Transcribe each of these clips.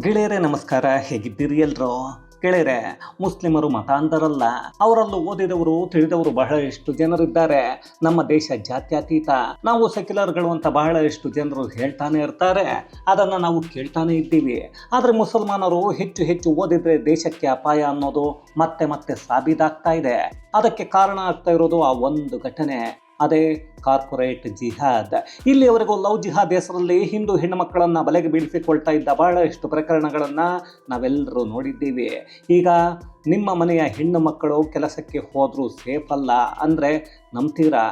ಗೆಳೆಯರೇ ನಮಸ್ಕಾರ, ಹೇಗಿದ್ದೀರಿ ಎಲ್ರು? ಗೆಳೆಯರೆ, ಮುಸ್ಲಿಮರು ಮತಾಂಧರಲ್ಲ, ಅವರಲ್ಲೂ ಓದಿದವರು ತಿಳಿದವರು ಬಹಳಷ್ಟು ಜನರಿದ್ದಾರೆ. ನಮ್ಮ ದೇಶ ಜಾತ್ಯತೀತ, ನಾವು ಸೆಕ್ಯುಲರ್ಗಳು ಅಂತ ಬಹಳಷ್ಟು ಜನರು ಹೇಳ್ತಾನೆ ಇರ್ತಾರೆ, ಅದನ್ನು ನಾವು ಕೇಳ್ತಾನೆ ಇದ್ದೀವಿ. ಆದರೆ ಮುಸಲ್ಮಾನರು ಹೆಚ್ಚು ಹೆಚ್ಚು ಓದಿದ್ರೆ ದೇಶಕ್ಕೆ ಅಪಾಯ ಅನ್ನೋದು ಮತ್ತೆ ಮತ್ತೆ ಸಾಬೀತಾಗ್ತಾ ಇದೆ. ಅದಕ್ಕೆ ಕಾರಣ ಆಗ್ತಾ ಇರೋದು ಆ ಒಂದು ಘಟನೆ, ಅದೇ ಕಾರ್ಪೊರೇಟ್ ಜಿಹಾದ್. ಇಲ್ಲಿಯವರೆಗೂ ಲವ್ ಜಿಹಾದ್ ಹೆಸರಲ್ಲಿ ಹಿಂದೂ ಹೆಣ್ಣು ಮಕ್ಕಳನ್ನು ಬಲೆಗೆ ಬೀಳಿಸಿಕೊಳ್ತಾ ಇದ್ದ ಬಹಳಷ್ಟು ಪ್ರಕರಣಗಳನ್ನು ನಾವೆಲ್ಲರೂ ನೋಡಿದ್ದೀವಿ. ಈಗ ನಿಮ್ಮ ಮನೆಯ ಹೆಣ್ಣು ಮಕ್ಕಳು ಕೆಲಸಕ್ಕೆ ಹೋದರೂ ಸೇಫ್ ಅಲ್ಲ ಅಂದರೆ ನಂಬ್ತೀರಾ?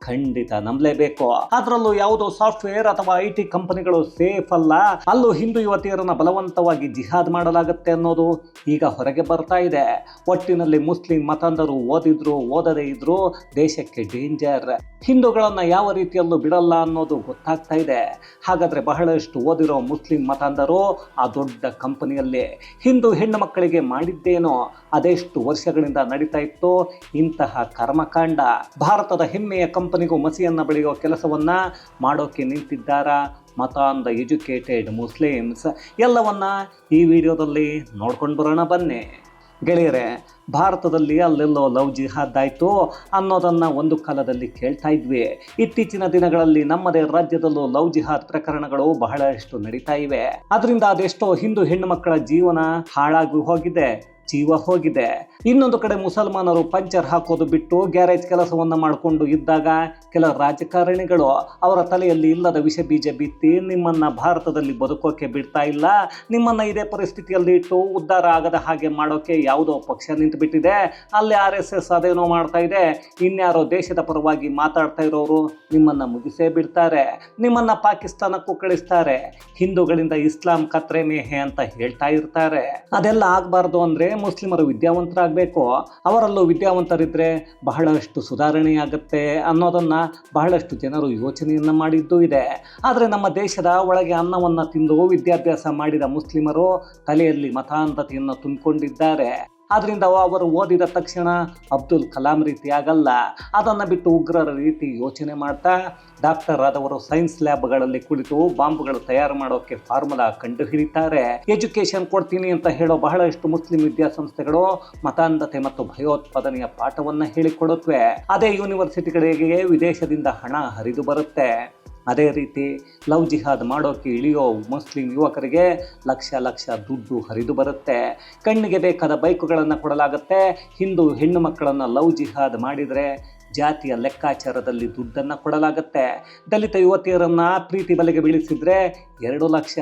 ಖಂಡಿತ ನಂಬಲೇಬೇಕು. ಅದರಲ್ಲೂ ಯಾವುದೋ ಸಾಫ್ಟ್ವೇರ್ ಅಥವಾ IT ಕಂಪನಿಗಳು ಸೇಫ್ ಅಲ್ಲ, ಅಲ್ಲೂ ಹಿಂದೂ ಯುವತಿಯರನ್ನು ಬಲವಂತವಾಗಿ ಜಿಹಾದ್ ಮಾಡಲಾಗುತ್ತೆ ಅನ್ನೋದು ಈಗ ಹೊರಗೆ ಬರ್ತಾ ಇದೆ. ಒಟ್ಟಿನಲ್ಲಿ ಮುಸ್ಲಿಂ ಮತಾಂಧರು ಓದಿದ್ರು ಓದದೇ ಇದ್ರು ದೇಶಕ್ಕೆ ಡೇಂಜರ್. ಹಿಂದೂಗಳನ್ನು ಯಾವ ರೀತಿಯಲ್ಲೂ ಬಿಡಲ್ಲ ಅನ್ನೋದು ಗೊತ್ತಾಗ್ತಾ ಇದೆ. ಹಾಗಾದರೆ ಬಹಳಷ್ಟು ಓದಿರೋ ಮುಸ್ಲಿಂ ಮತಾಂಧರು ಆ ದೊಡ್ಡ ಕಂಪನಿಯಲ್ಲಿ ಹಿಂದೂ ಹೆಣ್ಣು ಮಕ್ಕಳಿಗೆ ಮಾಡಿದ್ದೇನೋ, ಅದೆಷ್ಟು ವರ್ಷಗಳಿಂದ ನಡೀತಾ ಇತ್ತು ಇಂತಹ ಕರ್ಮಕಾಂಡ. ಭಾರತದ ಹೆಮ್ಮೆಯ ಕಂಪನಿಗೂ ಮಸಿಯನ್ನು ಬೆಳೆಯೋ ಕೆಲಸವನ್ನ ಮಾಡೋಕೆ ನಿಂತಿದ್ದಾರಾ ಮತಾಂಧ ಎಜುಕೇಟೆಡ್ ಮುಸ್ಲಿಮ್ಸ್? ಎಲ್ಲವನ್ನ ಈ ವಿಡಿಯೋದಲ್ಲಿ ನೋಡ್ಕೊಂಡು ಬರೋಣ ಬನ್ನಿ. ಗೆಳೆಯರೆ, ಭಾರತದಲ್ಲಿ ಅಲ್ಲೆಲ್ಲೋ ಲವ್ ಜಿಹಾದ್ ಆಯಿತು ಅನ್ನೋದನ್ನು ಒಂದು ಕಾಲದಲ್ಲಿ ಕೇಳ್ತಾ ಇದ್ವಿ. ಇತ್ತೀಚಿನ ದಿನಗಳಲ್ಲಿ ನಮ್ಮದೇ ರಾಜ್ಯದಲ್ಲೂ ಲವ್ ಜಿಹಾದ್ ಪ್ರಕರಣಗಳು ಬಹಳಷ್ಟು ನಡೀತಾ ಇವೆ. ಅದರಿಂದ ಅದೆಷ್ಟೋ ಹಿಂದೂ ಹೆಣ್ಣು ಮಕ್ಕಳ ಜೀವನ ಹಾಳಾಗಿ ಹೋಗಿದೆ, ಜೀವ ಹೋಗಿದೆ. ಇನ್ನೊಂದು ಕಡೆ ಮುಸಲ್ಮಾನರು ಪಂಚರ್ ಹಾಕೋದು ಬಿಟ್ಟು ಗ್ಯಾರೇಜ್ ಕೆಲಸವನ್ನು ಮಾಡಿಕೊಂಡು ಇದ್ದಾಗ ಕೆಲ ರಾಜಕಾರಣಿಗಳು ಅವರ ತಲೆಯಲ್ಲಿ ಇಲ್ಲದ ವಿಷ ಬೀಜ ಬಿತ್ತಿ ನಿಮ್ಮನ್ನು ಭಾರತದಲ್ಲಿ ಬದುಕೋಕೆ ಬಿಡ್ತಾ ಇಲ್ಲ, ನಿಮ್ಮನ್ನು ಇದೇ ಪರಿಸ್ಥಿತಿಯಲ್ಲಿ ಇಟ್ಟು ಉದ್ಧಾರ ಆಗದ ಹಾಗೆ ಮಾಡೋಕೆ ಯಾವುದೋ ಪಕ್ಷ ನಿಂತು ಬಿಟ್ಟಿದೆ, ಅಲ್ಲಿ RSS ಅದೇನೋ ಮಾಡ್ತಾ ಇದೆ, ಇನ್ಯಾರೋ ದೇಶದ ಪರವಾಗಿ ಮಾತಾಡ್ತಾ ಇರೋರು ನಿಮ್ಮನ್ನು ಮುಗಿಸೇ ಬಿಡ್ತಾರೆ, ನಿಮ್ಮನ್ನು ಪಾಕಿಸ್ತಾನಕ್ಕೂ ಕಳಿಸ್ತಾರೆ, ಹಿಂದೂಗಳಿಂದ ಇಸ್ಲಾಂ ಕತ್ರೆ ಮೇಹೆ ಅಂತ ಹೇಳ್ತಾ ಇರ್ತಾರೆ. ಅದೆಲ್ಲ ಆಗಬಾರ್ದು ಅಂದರೆ ಮುಸ್ಲಿಮರು ವಿದ್ಯಾವಂತರಾಗಬೇಕು, ಅವರಲ್ಲೂ ವಿದ್ಯಾವಂತರಿದ್ದರೆ ಬಹಳಷ್ಟು ಸುಧಾರಣೆಯಾಗುತ್ತೆ ಅನ್ನೋದನ್ನು ಬಹಳಷ್ಟು ಜನರು ಯೋಚನೆಯನ್ನು ಮಾಡಿದ್ದೂ ಇದೆ. ಆದರೆ ನಮ್ಮ ದೇಶದ ಒಳಗೆ ಅನ್ನವನ್ನು ತಿಂದು ವಿದ್ಯಾಭ್ಯಾಸ ಮಾಡಿದ ಮುಸ್ಲಿಮರು ತಲೆಯಲ್ಲಿ ಮತಾಂಧತೆಯನ್ನು ತುಂಬಿಕೊಂಡಿದ್ದಾರೆ. ಆದ್ದರಿಂದ ಅವರು ಓದಿದ ತಕ್ಷಣ ಅಬ್ದುಲ್ ಕಲಾಂ ರೀತಿ ಆಗಲ್ಲ, ಅದನ್ನು ಬಿಟ್ಟು ಉಗ್ರರ ರೀತಿ ಯೋಚನೆ ಮಾಡ್ತಾ ಡಾಕ್ಟರ್ ಆದವರು ಸೈನ್ಸ್ ಲ್ಯಾಬ್ಗಳಲ್ಲಿ ಕುಳಿತು ಬಾಂಬ್ಗಳು ತಯಾರು ಮಾಡೋಕೆ ಫಾರ್ಮುಲಾ ಕಂಡುಹಿಡಿತಾರೆ. ಎಜುಕೇಶನ್ ಕೊಡ್ತೀನಿ ಅಂತ ಹೇಳೋ ಬಹಳಷ್ಟು ಮುಸ್ಲಿಂ ವಿದ್ಯಾಸಂಸ್ಥೆಗಳು ಮತಾಂಧತೆ ಮತ್ತು ಭಯೋತ್ಪಾದನೆಯ ಪಾಠವನ್ನು ಹೇಳಿಕೊಡುತ್ತವೆ. ಅದೇ ಯೂನಿವರ್ಸಿಟಿಗಳಿಗೆ ವಿದೇಶದಿಂದ ಹಣ ಹರಿದು ಬರುತ್ತೆ. ಅದೇ ರೀತಿ ಲವ್ ಜಿಹಾದ್ ಮಾಡೋಕೆ ಇಳಿಯೋ ಮುಸ್ಲಿಂ ಯುವಕರಿಗೆ ಲಕ್ಷ ಲಕ್ಷ ದುಡ್ಡು ಹರಿದು ಬರುತ್ತೆ. ಕಣ್ಣಿಗೆ ಬೇಕಾದ ಬೈಕುಗಳನ್ನು ಕೊಡಲಾಗುತ್ತೆ. ಹಿಂದೂ ಹೆಣ್ಣು ಮಕ್ಕಳನ್ನು ಲವ್ ಜಿಹಾದ್ ಮಾಡಿದರೆ ಜಾತಿಯ ಲೆಕ್ಕಾಚಾರದಲ್ಲಿ ದುಡ್ಡನ್ನು ಕೊಡಲಾಗುತ್ತೆ. ದಲಿತ ಯುವತಿಯರನ್ನು ಪ್ರೀತಿ ಬಲೆಗೆ ಬೀಳಿಸಿದರೆ 2 ಲಕ್ಷ.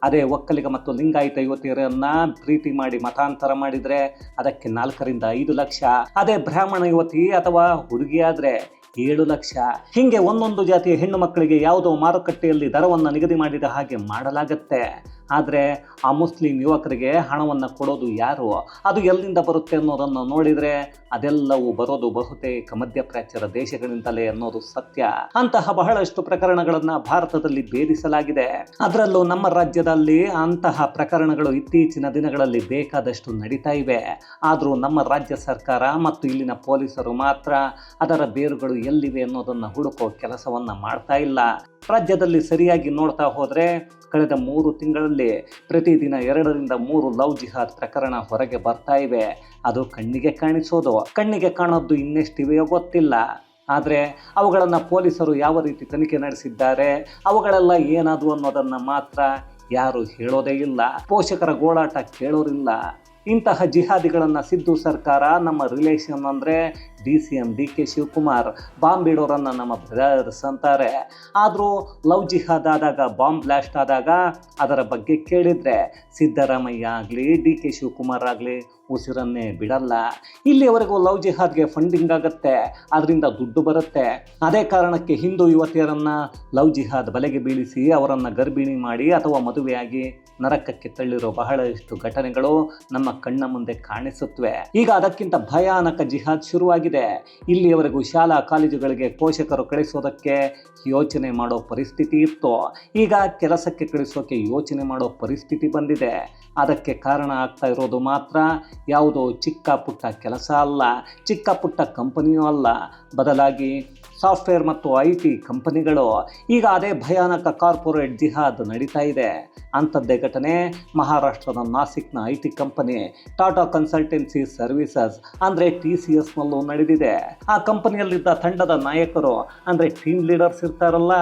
ಅದೇ ಒಕ್ಕಲಿಗ ಮತ್ತು ಲಿಂಗಾಯತ ಯುವತಿಯರನ್ನು ಪ್ರೀತಿ ಮಾಡಿ ಮತಾಂತರ ಮಾಡಿದರೆ ಅದಕ್ಕೆ 4 ರಿಂದ 5 ಲಕ್ಷ. ಅದೇ ಬ್ರಾಹ್ಮಣ ಯುವತಿ ಅಥವಾ ಹುಡುಗಿಯಾದರೆ 7 ಲಕ್ಷ. ಹೀಗೆ ಒಂದೊಂದು ಜಾತಿಯ ಹೆಣ್ಣು ಮಕ್ಕಳಿಗೆ ಯಾವುದೋ ಮಾರುಕಟ್ಟೆಯಲ್ಲಿ ದರವನ್ನು ನಿಗದಿ ಮಾಡಿದ ಹಾಗೆ ಮಾಡಲಾಗತ್ತೆ. ಆದರೆ ಆ ಮುಸ್ಲಿಂ ಯುವಕರಿಗೆ ಹಣವನ್ನು ಕೊಡೋದು ಯಾರು, ಅದು ಎಲ್ಲಿಂದ ಬರುತ್ತೆ ಅನ್ನೋದನ್ನು ನೋಡಿದರೆ ಅದೆಲ್ಲವೂ ಬರೋದು ಬಹುತೇಕ ಮಧ್ಯಪ್ರಾಚ್ಯರ ದೇಶಗಳಿಂದಲೇ ಅನ್ನೋದು ಸತ್ಯ. ಅಂತಹ ಬಹಳಷ್ಟು ಪ್ರಕರಣಗಳನ್ನು ಭಾರತದಲ್ಲಿ ಭೇದಿಸಲಾಗಿದೆ. ಅದರಲ್ಲೂ ನಮ್ಮ ರಾಜ್ಯದಲ್ಲಿ ಅಂತಹ ಪ್ರಕರಣಗಳು ಇತ್ತೀಚಿನ ದಿನಗಳಲ್ಲಿ ಬೇಕಾದಷ್ಟು ನಡೀತಾ ಇವೆ. ಆದರೂ ನಮ್ಮ ರಾಜ್ಯ ಸರ್ಕಾರ ಮತ್ತು ಇಲ್ಲಿನ ಪೊಲೀಸರು ಮಾತ್ರ ಅದರ ಬೇರುಗಳು ಎಲ್ಲಿವೆ ಅನ್ನೋದನ್ನು ಹುಡುಕೋ ಕೆಲಸವನ್ನು ಮಾಡ್ತಾ ಇಲ್ಲ. ರಾಜ್ಯದಲ್ಲಿ ಸರಿಯಾಗಿ ನೋಡ್ತಾ ಹೋದರೆ ಕಳೆದ 3 ತಿಂಗಳಲ್ಲಿ ಪ್ರತಿದಿನ 2 ರಿಂದ 3 ಲವ್ ಜಿಹಾದ್ ಪ್ರಕರಣ ಹೊರಗೆ ಬರ್ತಾ ಇವೆ. ಅದು ಕಣ್ಣಿಗೆ ಕಾಣಿಸೋದು, ಕಣ್ಣಿಗೆ ಕಾಣೋದು ಇನ್ನೆಷ್ಟಿವೆಯೋ ಗೊತ್ತಿಲ್ಲ. ಆದರೆ ಅವುಗಳನ್ನು ಪೊಲೀಸರು ಯಾವ ರೀತಿ ತನಿಖೆ ನಡೆಸಿದ್ದಾರೆ, ಅವುಗಳೆಲ್ಲ ಏನಾದವು ಅನ್ನೋದನ್ನು ಮಾತ್ರ ಯಾರು ಹೇಳೋದೇ ಇಲ್ಲ. ಪೋಷಕರ ಗೋಳಾಟ ಕೇಳೋರಿಲ್ಲ. ಇಂತಹ ಜಿಹಾದಿಗಳನ್ನು ಸಿದ್ದು ಸರ್ಕಾರ ನಮ್ಮ ರಿಲೇಷನ್ ಅಂದರೆ DCM DK ಶಿವಕುಮಾರ್, ಬಾಂಬ್ ಇಡೋರನ್ನು ನಮ್ಮ ಬ್ರದರ್ಸ್ ಅಂತಾರೆ. ಆದರೂ ಲವ್ ಜಿಹಾದ್ ಆದಾಗ, ಬಾಂಬ್ ಬ್ಲಾಸ್ಟ್ ಆದಾಗ ಅದರ ಬಗ್ಗೆ ಕೇಳಿದರೆ ಸಿದ್ದರಾಮಯ್ಯ ಆಗಲಿ DK ಶಿವಕುಮಾರ್ ಆಗಲಿ ಉಸಿರನ್ನೇ ಬಿಡಲ್ಲ. ಇಲ್ಲಿಯವರೆಗೂ ಲವ್ ಜಿಹಾದ್ಗೆ ಫಂಡಿಂಗ್ ಆಗುತ್ತೆ, ಅದರಿಂದ ದುಡ್ಡು ಬರುತ್ತೆ. ಅದೇ ಕಾರಣಕ್ಕೆ ಹಿಂದೂ ಯುವತಿಯರನ್ನು ಲವ್ ಜಿಹಾದ್ ಬಲೆಗೆ ಬೀಳಿಸಿ ಅವರನ್ನು ಗರ್ಭಿಣಿ ಮಾಡಿ ಅಥವಾ ಮದುವೆಯಾಗಿ ನರಕಕ್ಕೆ ತಳ್ಳಿರೋ ಬಹಳಷ್ಟು ಘಟನೆಗಳು ನಮ್ಮ ಕಣ್ಣ ಮುಂದೆ ಕಾಣಿಸುತ್ತವೆ. ಈಗ ಅದಕ್ಕಿಂತ ಭಯಾನಕ ಜಿಹಾದ್ ಶುರುವಾಗಿದೆ. ಇಲ್ಲಿಯವರೆಗೂ ಶಾಲಾ ಕಾಲೇಜುಗಳಿಗೆ ಪೋಷಕರು ಕಳಿಸೋದಕ್ಕೆ ಯೋಚನೆ ಮಾಡೋ ಪರಿಸ್ಥಿತಿ ಇತ್ತು, ಈಗ ಕೆಲಸಕ್ಕೆ ಕಳಿಸೋಕೆ ಯೋಚನೆ ಮಾಡೋ ಪರಿಸ್ಥಿತಿ ಬಂದಿದೆ. ಅದಕ್ಕೆ ಕಾರಣ ಆಗ್ತಾ ಇರೋದು ಮಾತ್ರ ಯಾವುದೋ ಚಿಕ್ಕ ಪುಟ್ಟ ಕೆಲಸ ಅಲ್ಲ, ಚಿಕ್ಕ ಪುಟ್ಟ ಕಂಪನಿಯೂ ಅಲ್ಲ, ಬದಲಾಗಿ ಸಾಫ್ಟ್ವೇರ್ ಮತ್ತು IT ಕಂಪನಿಗಳು. ಈಗ ಅದೇ ಭಯಾನಕ ಕಾರ್ಪೊರೇಟ್ ಜಿಹಾದ್ ನಡೀತಾ ಇದೆ. ಅಂಥದ್ದೇ ಘಟನೆ ಮಹಾರಾಷ್ಟ್ರದ ನಾಸಿಕ್ನ IT company Tata consultancy services ಅಂದರೆ TCSನಲ್ಲೂ ನಡೆದಿದೆ. ಆ ಕಂಪನಿಯಲ್ಲಿದ್ದ ತಂಡದ ನಾಯಕರು ಅಂದರೆ ಟೀಮ್ ಲೀಡರ್ಸ್ ಇರ್ತಾರಲ್ಲ,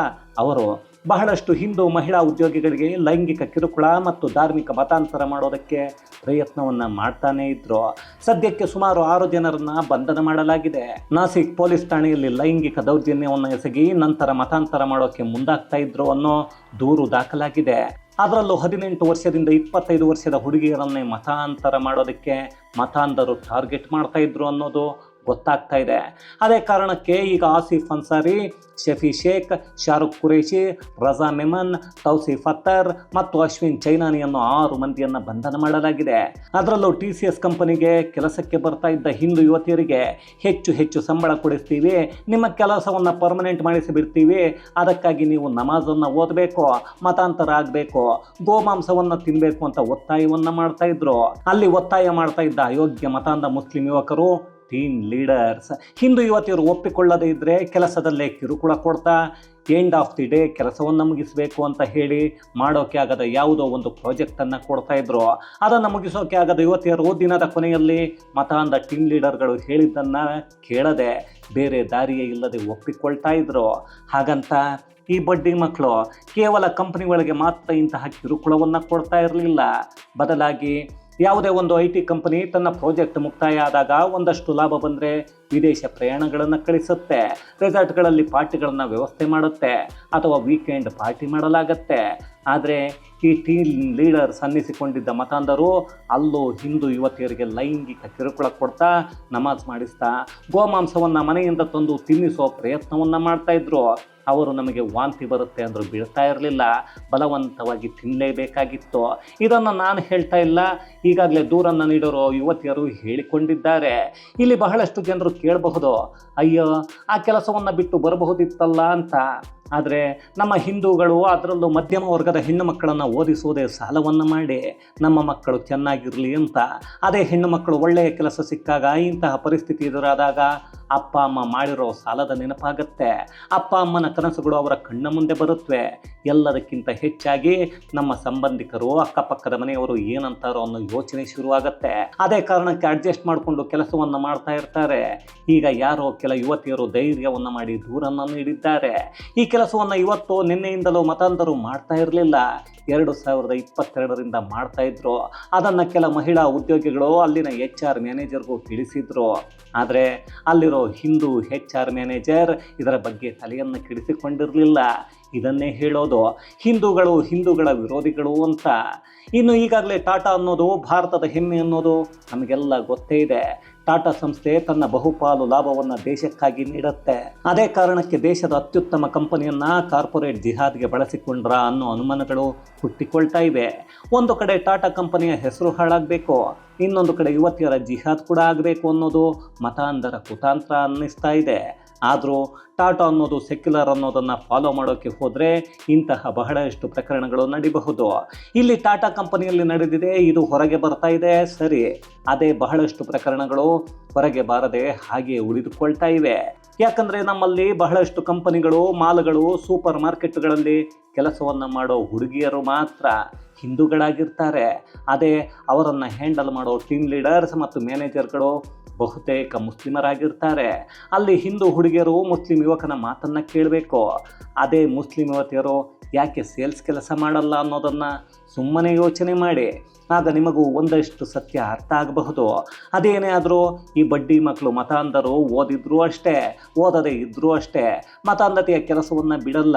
ಅವರು ಬಹಳಷ್ಟು ಹಿಂದೂ ಮಹಿಳಾ ಉದ್ಯೋಗಿಗಳಿಗೆ ಲೈಂಗಿಕ ಕಿರುಕುಳ ಮತ್ತು ಧಾರ್ಮಿಕ ಮತಾಂತರ ಮಾಡೋದಕ್ಕೆ ಪ್ರಯತ್ನವನ್ನು ಮಾಡ್ತಾನೇ ಇದ್ರು. ಸದ್ಯಕ್ಕೆ ಸುಮಾರು 6 ಜನರನ್ನ ಬಂಧನ ಮಾಡಲಾಗಿದೆ. ನಾಸಿಕ್ ಪೊಲೀಸ್ ಠಾಣೆಯಲ್ಲಿ ಲೈಂಗಿಕ ದೌರ್ಜನ್ಯವನ್ನು ಎಸಗಿ ನಂತರ ಮತಾಂತರ ಮಾಡೋಕ್ಕೆ ಮುಂದಾಗ್ತಾ ಇದ್ರು ಅನ್ನೋ ದೂರು ದಾಖಲಾಗಿದೆ. ಅದರಲ್ಲೂ 18 ವರ್ಷದಿಂದ 25 ವರ್ಷದ ಹುಡುಗಿಯರನ್ನೇ ಮತಾಂತರ ಮಾಡೋದಕ್ಕೆ ಮತಾಂಧರು ಟಾರ್ಗೆಟ್ ಮಾಡ್ತಾ ಇದ್ರು ಅನ್ನೋದು ಗೊತ್ತಾಗ್ತಾ ಇದೆ. ಅದೇ ಕಾರಣಕ್ಕೆ ಈಗ ಆಸಿಫ್ ಅನ್ಸಾರಿ, ಶಫಿ ಶೇಖ್, ಶಾರುಖ್ ಕುರೇಶಿ, ರಜಾ ಮೆಮನ್, ತೌಸಿಫ್ ಅತ್ತರ್ ಮತ್ತು ಅಶ್ವಿನ್ ಚೈನಾನಿ ಅನ್ನೋ 6 ಮಂದಿಯನ್ನು ಬಂಧನ ಮಾಡಲಾಗಿದೆ. ಅದರಲ್ಲೂ TCS ಕಂಪನಿಗೆ ಕೆಲಸಕ್ಕೆ ಬರ್ತಾ ಇದ್ದ ಹಿಂದೂ ಯುವತಿಯರಿಗೆ ಹೆಚ್ಚು ಸಂಬಳ ಕೊಡಿಸ್ತೀವಿ, ನಿಮ್ಮ ಕೆಲಸವನ್ನು ಪರ್ಮನೆಂಟ್ ಮಾಡಿಸಿಬಿಡ್ತೀವಿ, ಅದಕ್ಕಾಗಿ ನೀವು ನಮಾಜನ್ನು ಓದಬೇಕು, ಮತಾಂತರ ಆಗಬೇಕು, ಗೋಮಾಂಸವನ್ನು ತಿನ್ನಬೇಕು ಅಂತ ಒತ್ತಾಯವನ್ನು ಮಾಡ್ತಾ ಇದ್ರು. ಅಲ್ಲಿ ಒತ್ತಾಯ ಮಾಡ್ತಾ ಇದ್ದ ಅಯೋಗ್ಯ ಮತಾಂಧ ಮುಸ್ಲಿಂ ಯುವಕರು, ಟೀಮ್ ಲೀಡರ್ಸ್, ಹಿಂದೂ ಯುವತಿಯರು ಒಪ್ಪಿಕೊಳ್ಳದೇ ಇದ್ದರೆ ಕೆಲಸದಲ್ಲೇ ಕಿರುಕುಳ ಕೊಡ್ತಾ ಎಂಡ್ ಆಫ್ ದಿ ಡೇ ಕೆಲಸವನ್ನು ಮುಗಿಸಬೇಕು ಅಂತ ಹೇಳಿ ಮಾಡೋಕೆ ಆಗದ ಯಾವುದೋ ಒಂದು ಪ್ರಾಜೆಕ್ಟನ್ನು ಕೊಡ್ತಾ ಇದ್ರು. ಅದನ್ನು ಮುಗಿಸೋಕೆ ಆಗದ ಯುವತಿಯರು ದಿನದ ಕೊನೆಯಲ್ಲಿ ಮತಾಂಧ ಟೀಮ್ ಲೀಡರ್ಗಳು ಹೇಳಿದ್ದನ್ನು ಕೇಳದೆ ಬೇರೆ ದಾರಿಯೇ ಇಲ್ಲದೆ ಒಪ್ಪಿಕೊಳ್ತಾ ಇದ್ರು. ಹಾಗಂತ ಈ ಬಡ್ಡಿ ಮಕ್ಕಳು ಕೇವಲ ಕಂಪನಿಗಳಿಗೆ ಮಾತ್ರ ಇಂತಹ ಕಿರುಕುಳವನ್ನು ಕೊಡ್ತಾ ಇರಲಿಲ್ಲ. ಬದಲಾಗಿ ಯಾವುದೇ ಒಂದು IT ಕಂಪನಿ ತನ್ನ ಪ್ರಾಜೆಕ್ಟ್ ಮುಕ್ತಾಯ ಆದಾಗ ಒಂದಷ್ಟು ಲಾಭ ಬಂದರೆ ವಿದೇಶ ಪ್ರಯಾಣಗಳನ್ನು ಕಳಿಸುತ್ತೆ, ರೆಸಾರ್ಟ್ಗಳಲ್ಲಿ ಪಾರ್ಟಿಗಳನ್ನು ವ್ಯವಸ್ಥೆ ಮಾಡುತ್ತೆ ಅಥವಾ ವೀಕೆಂಡ್ ಪಾರ್ಟಿ ಮಾಡಲಾಗತ್ತೆ. ಆದರೆ ಈ ಟೀಮ್ ಲೀಡರ್ಸ್ ಅನ್ನಿಸಿಕೊಂಡಿದ್ದ ಮತಾಂಧರು ಅಲ್ಲೂ ಹಿಂದೂ ಯುವತಿಯರಿಗೆ ಲೈಂಗಿಕ ಕಿರುಕುಳ ಕೊಡ್ತಾ, ನಮಾಜ್ ಮಾಡಿಸ್ತಾ, ಗೋಮಾಂಸವನ್ನು ಮನೆಯಿಂದ ತಂದು ತಿನ್ನಿಸೋ ಪ್ರಯತ್ನವನ್ನು ಮಾಡ್ತಾಯಿದ್ರು. ಅವರು ನಮಗೆ ವಾಂತಿ ಬರುತ್ತೆ ಅಂದರೂ ಬೀಳ್ತಾ ಇರಲಿಲ್ಲ, ಬಲವಂತವಾಗಿ ತಿನ್ನಲೇಬೇಕಾಗಿತ್ತು. ಇದನ್ನು ನಾನು ಹೇಳ್ತಾ ಇಲ್ಲ, ಈಗಾಗಲೇ ದೂರನ್ನು ನೀಡೋರು ಯುವತಿಯರು ಹೇಳಿಕೊಂಡಿದ್ದಾರೆ. ಇಲ್ಲಿ ಬಹಳಷ್ಟು ಜನರು ಕೇಳಬಹುದು, ಅಯ್ಯೋ ಆ ಕೆಲಸವನ್ನು ಬಿಟ್ಟು ಬರಬಹುದಿತ್ತಲ್ಲ ಅಂತ. ಆದರೆ ನಮ್ಮ ಹಿಂದೂಗಳು, ಅದರಲ್ಲೂ ಮಧ್ಯಮ ವರ್ಗದ ಹೆಣ್ಣು ಮಕ್ಕಳನ್ನು ಓದಿಸುವುದೇ ಸಾಲವನ್ನು ಮಾಡಿ ನಮ್ಮ ಮಕ್ಕಳು ಚೆನ್ನಾಗಿರಲಿ ಅಂತ. ಅದೇ ಹೆಣ್ಣು ಮಕ್ಕಳು ಒಳ್ಳೆಯ ಕೆಲಸ ಸಿಕ್ಕಾಗ, ಇಂತಹ ಪರಿಸ್ಥಿತಿ ಎದುರಾದಾಗ ಅಪ್ಪ ಅಮ್ಮ ಮಾಡಿರೋ ಸಾಲದ ನೆನಪಾಗತ್ತೆ. ಅಪ್ಪ ಅಮ್ಮನ ಕನಸುಗಳು ಅವರ ಕಣ್ಣ ಮುಂದೆ ಬರುತ್ತವೆ. ಎಲ್ಲದಕ್ಕಿಂತ ಹೆಚ್ಚಾಗಿ ನಮ್ಮ ಸಂಬಂಧಿಕರು, ಅಕ್ಕಪಕ್ಕದ ಮನೆಯವರು ಏನಂತಾರೋ ಅನ್ನೋ ಯೋಚನೆ ಶುರುವಾಗತ್ತೆ. ಅದೇ ಕಾರಣಕ್ಕೆ ಅಡ್ಜಸ್ಟ್ ಮಾಡಿಕೊಂಡು ಕೆಲಸವನ್ನು ಮಾಡ್ತಾ ಇರ್ತಾರೆ. ಈಗ ಯಾರೋ ಕೆಲ ಯುವತಿಯರು ಧೈರ್ಯವನ್ನು ಮಾಡಿ ದೂರನ್ನು ನೀಡಿದ್ದಾರೆ. ಈ ಕೆಲಸವನ್ನು ಇವತ್ತು ನಿನ್ನೆಯಿಂದಲೂ ಮತಾಂಧರು ಮಾಡ್ತಾ ಇರಲಿಲ್ಲ, 2022ರಿಂದ ಮಾಡ್ತಾ ಇದ್ರು. ಅದನ್ನು ಕೆಲ ಮಹಿಳಾ ಉದ್ಯೋಗಿಗಳು ಅಲ್ಲಿನ HR ಮ್ಯಾನೇಜರ್ಗೂ ತಿಳಿಸಿದ್ರು. ಆದರೆ ಅಲ್ಲಿರೋ ಹಿಂದೂ HR ಮ್ಯಾನೇಜರ್ ಇದರ ಬಗ್ಗೆ ತಲೆಯನ್ನು ಕೆಡಿಸಿಕೊಂಡಿರಲಿಲ್ಲ. ಇದನ್ನೇ ಹೇಳೋದು ಹಿಂದೂಗಳ ವಿರೋಧಿಗಳು ಅಂತ. ಇನ್ನು ಈಗಾಗಲೇ ಟಾಟಾ ಅನ್ನೋದು ಭಾರತದ ಹೆಮ್ಮೆ ಅನ್ನೋದು ನಮಗೆಲ್ಲ ಗೊತ್ತೇ ಇದೆ. ಟಾಟಾ ಸಂಸ್ಥೆ ತನ್ನ ಬಹುಪಾಲು ಲಾಭವನ್ನು ದೇಶಕ್ಕಾಗಿ ನೀಡುತ್ತೆ. ಅದೇ ಕಾರಣಕ್ಕೆ ದೇಶದ ಅತ್ಯುತ್ತಮ ಕಂಪನಿಯನ್ನು ಕಾರ್ಪೊರೇಟ್ ಜಿಹಾದ್ಗೆ ಬಳಸಿಕೊಂಡ್ರ ಅನ್ನೋ ಅನುಮಾನಗಳು ಹುಟ್ಟಿಕೊಳ್ತಾ ಇವೆ. ಒಂದು ಕಡೆ ಟಾಟಾ ಕಂಪನಿಯ ಹೆಸರು ಹಾಳಾಗಬೇಕು, ಇನ್ನೊಂದು ಕಡೆ ಯುವತಿಯರ ಜಿಹಾದ್ ಕೂಡ ಆಗಬೇಕು ಅನ್ನೋದು ಮತಾಂಧರ ಕುತಾಂತ್ರ ಅನ್ನಿಸ್ತಾ ಇದೆ. ಆದರೂ ಟಾಟಾ ಅನ್ನೋದು ಸೆಕ್ಯುಲರ್ ಅನ್ನೋದನ್ನು ಫಾಲೋ ಮಾಡೋಕ್ಕೆ ಹೋದರೆ ಇಂತಹ ಬಹಳಷ್ಟು ಪ್ರಕರಣಗಳು ನಡಿಬಹುದು. ಇಲ್ಲಿ ಟಾಟಾ ಕಂಪನಿಯಲ್ಲಿ ನಡೆದಿದೆ, ಇದು ಹೊರಗೆ ಬರ್ತಾ ಇದೆ ಸರಿ. ಅದೇ ಬಹಳಷ್ಟು ಪ್ರಕರಣಗಳು ಹೊರಗೆ ಬಾರದೆ ಹಾಗೆ ಉಳಿದುಕೊಳ್ತಾ ಇವೆ. ಯಾಕಂದರೆ ನಮ್ಮಲ್ಲಿ ಬಹಳಷ್ಟು ಕಂಪನಿಗಳು, ಮಾಲ್ಗಳು, ಸೂಪರ್ ಮಾರ್ಕೆಟ್ಗಳಲ್ಲಿ ಕೆಲಸವನ್ನು ಮಾಡೋ ಹುಡುಗಿಯರು ಮಾತ್ರ ಹಿಂದೂಗಳಾಗಿರ್ತಾರೆ. ಅದೇ ಅವರನ್ನು ಹ್ಯಾಂಡಲ್ ಮಾಡೋ ಟೀಮ್ ಲೀಡರ್ಸ್ ಮತ್ತು ಮ್ಯಾನೇಜರ್ಗಳು ಬಹುತೇಕ ಮುಸ್ಲಿಮರಾಗಿರ್ತಾರೆ. ಅಲ್ಲಿ ಹಿಂದೂ ಹುಡುಗಿಯರು ಮುಸ್ಲಿಂ ಯುವಕನ ಮಾತನ್ನು ಕೇಳಬೇಕು. ಅದೇ ಮುಸ್ಲಿಂ ಯುವತಿಯರು ಯಾಕೆ ಸೇಲ್ಸ್ ಕೆಲಸ ಮಾಡಲ್ಲ ಅನ್ನೋದನ್ನು ಸುಮ್ಮನೆ ಯೋಚನೆ ಮಾಡಿ. ಆಗ ನಿಮಗೂ ಒಂದಷ್ಟು ಸತ್ಯ ಅರ್ಥ ಆಗಬಹುದು. ಅದೇನೇ ಆದರೂ ಈ ಬಡ್ಡಿ ಮಕ್ಕಳು ಮತಾಂಧರು ಓದಿದ್ರೂ ಅಷ್ಟೇ, ಓದದೇ ಇದ್ದರೂ ಅಷ್ಟೇ ಮತಾಂಧತೆಯ ಕೆಲಸವನ್ನು ಬಿಡಲ್ಲ.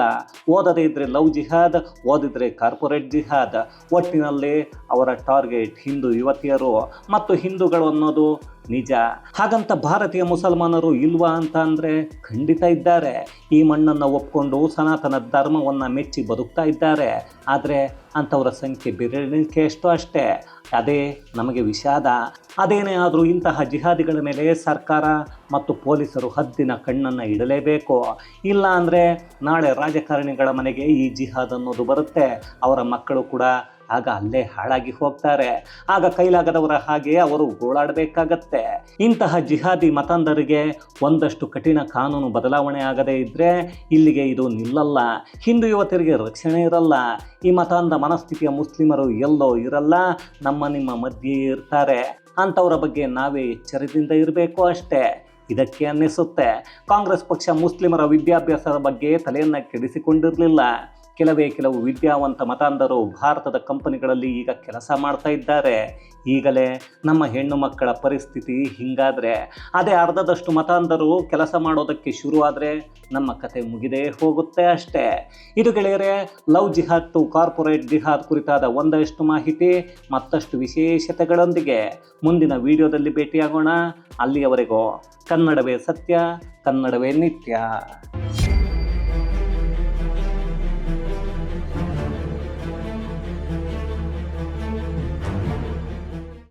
ಓದದೇ ಇದ್ದರೆ ಲವ್ ಜಿಹಾದ್, ಓದಿದರೆ ಕಾರ್ಪೊರೇಟ್ ಜಿಹಾದ್. ಒಟ್ಟಿನಲ್ಲಿ ಅವರ ಟಾರ್ಗೆಟ್ ಹಿಂದೂ ಯುವತಿಯರು ಮತ್ತು ಹಿಂದೂಗಳು ಅನ್ನೋದು ನಿಜ. ಹಾಗಂತ ಭಾರತೀಯ ಮುಸಲ್ಮಾನರು ಇಲ್ವಾ ಅಂತ ಅಂದರೆ ಖಂಡಿತ ಇದ್ದಾರೆ. ಈ ಮಣ್ಣನ್ನು ಒಪ್ಪಿಕೊಂಡು ಸನಾತನ ಧರ್ಮವನ್ನು ಮೆಚ್ಚಿ ಬದುಕ್ತಾ ಇದ್ದಾರೆ. ಆದರೆ ಅಂಥವರ ಸಂಖ್ಯೆ ಬೆರಳಿಕೆಯಷ್ಟು ಅಷ್ಟೇ. ಅದೇ ನಮಗೆ ವಿಷಾದ. ಅದೇನೇ ಆದರೂ ಇಂತಹ ಜಿಹಾದಿಗಳ ಮೇಲೆ ಸರ್ಕಾರ ಮತ್ತು ಪೊಲೀಸರು ಹದ್ದಿನ ಕಣ್ಣನ್ನು ಇಡಲೇಬೇಕು. ಇಲ್ಲ ಅಂದರೆ ನಾಳೆ ರಾಜಕಾರಣಿಗಳ ಮನೆಗೆ ಈ ಜಿಹಾದ್ ಅನ್ನೋದು ಬರುತ್ತೆ. ಅವರ ಮಕ್ಕಳು ಕೂಡ ಆಗ ಅಲ್ಲೇ ಹಾಳಾಗಿ ಹೋಗ್ತಾರೆ. ಆಗ ಕೈಲಾಗದವರ ಹಾಗೆ ಅವರು ಗೋಳಾಡಬೇಕಾಗತ್ತೆ. ಇಂತಹ ಜಿಹಾದಿ ಮತಾಂಧರಿಗೆ ಒಂದಷ್ಟು ಕಠಿಣ ಕಾನೂನು ಬದಲಾವಣೆ ಆಗದೇ ಇದ್ದರೆ ಇಲ್ಲಿಗೆ ಇದು ನಿಲ್ಲಲ್ಲ. ಹಿಂದೂ ಯುವತಿಯರಿಗೆ ರಕ್ಷಣೆ ಇರಲ್ಲ. ಈ ಮತಾಂಧ ಮನಸ್ಥಿತಿಯ ಮುಸ್ಲಿಮರು ಎಲ್ಲೋ ಇರಲ್ಲ, ನಿಮ್ಮ ಮಧ್ಯೆ ಇರ್ತಾರೆ. ಅಂಥವರ ಬಗ್ಗೆ ನಾವೇ ಎಚ್ಚರದಿಂದ ಇರಬೇಕು ಅಷ್ಟೇ. ಇದಕ್ಕೆ ಅನ್ನಿಸುತ್ತೆ ಕಾಂಗ್ರೆಸ್ ಪಕ್ಷ ಮುಸ್ಲಿಮರ ವಿದ್ಯಾಭ್ಯಾಸದ ಬಗ್ಗೆ ತಲೆಯನ್ನು ಕೆಡಿಸಿಕೊಂಡಿರಲಿಲ್ಲ. ಕೆಲವು ವಿದ್ಯಾವಂತ ಮತಾಂಧರು ಭಾರತದ ಕಂಪನಿಗಳಲ್ಲಿ ಈಗ ಕೆಲಸ ಮಾಡ್ತಾ ಇದ್ದಾರೆ. ಈಗಲೇ ನಮ್ಮ ಹೆಣ್ಣು ಮಕ್ಕಳ ಪರಿಸ್ಥಿತಿ ಹಿಂಗಾದರೆ, ಅದೇ ಅರ್ಧದಷ್ಟು ಮತಾಂಧರು ಕೆಲಸ ಮಾಡೋದಕ್ಕೆ ಶುರುವಾದರೆ ನಮ್ಮ ಕತೆ ಮುಗಿದೇ ಹೋಗುತ್ತೆ ಅಷ್ಟೇ. ಇದು ಗೆಳೆಯರೆ, ಲವ್ ಜಿಹಾದ್ ಟು ಕಾರ್ಪೊರೇಟ್ ಜಿಹಾದ್ ಕುರಿತಾದ ಒಂದಷ್ಟು ಮಾಹಿತಿ ಮತ್ತಷ್ಟು ವಿಶೇಷತೆಗಳೊಂದಿಗೆ ಮುಂದಿನ ವಿಡಿಯೋದಲ್ಲಿ ಭೇಟಿಯಾಗೋಣ. ಅಲ್ಲಿಯವರೆಗೂ ಕನ್ನಡವೇ ಸತ್ಯ, ಕನ್ನಡವೇ ನಿತ್ಯ.